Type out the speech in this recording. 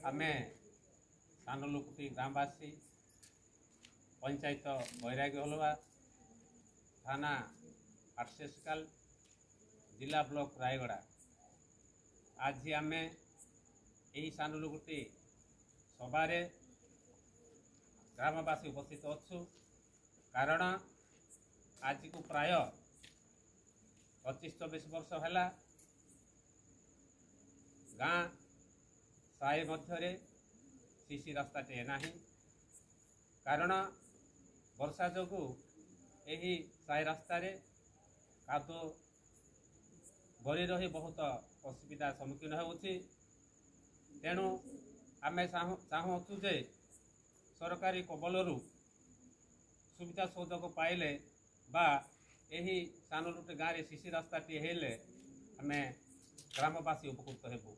आमे सानुलुकुटी ग्रामवासी पंचायत बैरागी हलवा थाना आरसीएसकाल जिला ब्लॉक रायगड़ा आज आमे यही सानुलुकुटी सभारे ग्रामवासी उपस्थित अच्छु कारण आज को प्राय 25-24 वर्ष है गाँ साई मध्य सीसी रास्ता टे ना कारण वर्षा जो यही साई रास्तार कादो भरी रही बहुत असुविधा सम्मुखीन होउछि। तेणु आमे चाहूँ जे सरकारी कबलरू सुविधा सुजोग पाइले बा यही सानुलुकुटी गाँव में सीसी रास्ता टी हेले आमे ग्रामवासी उपकृत हेबु।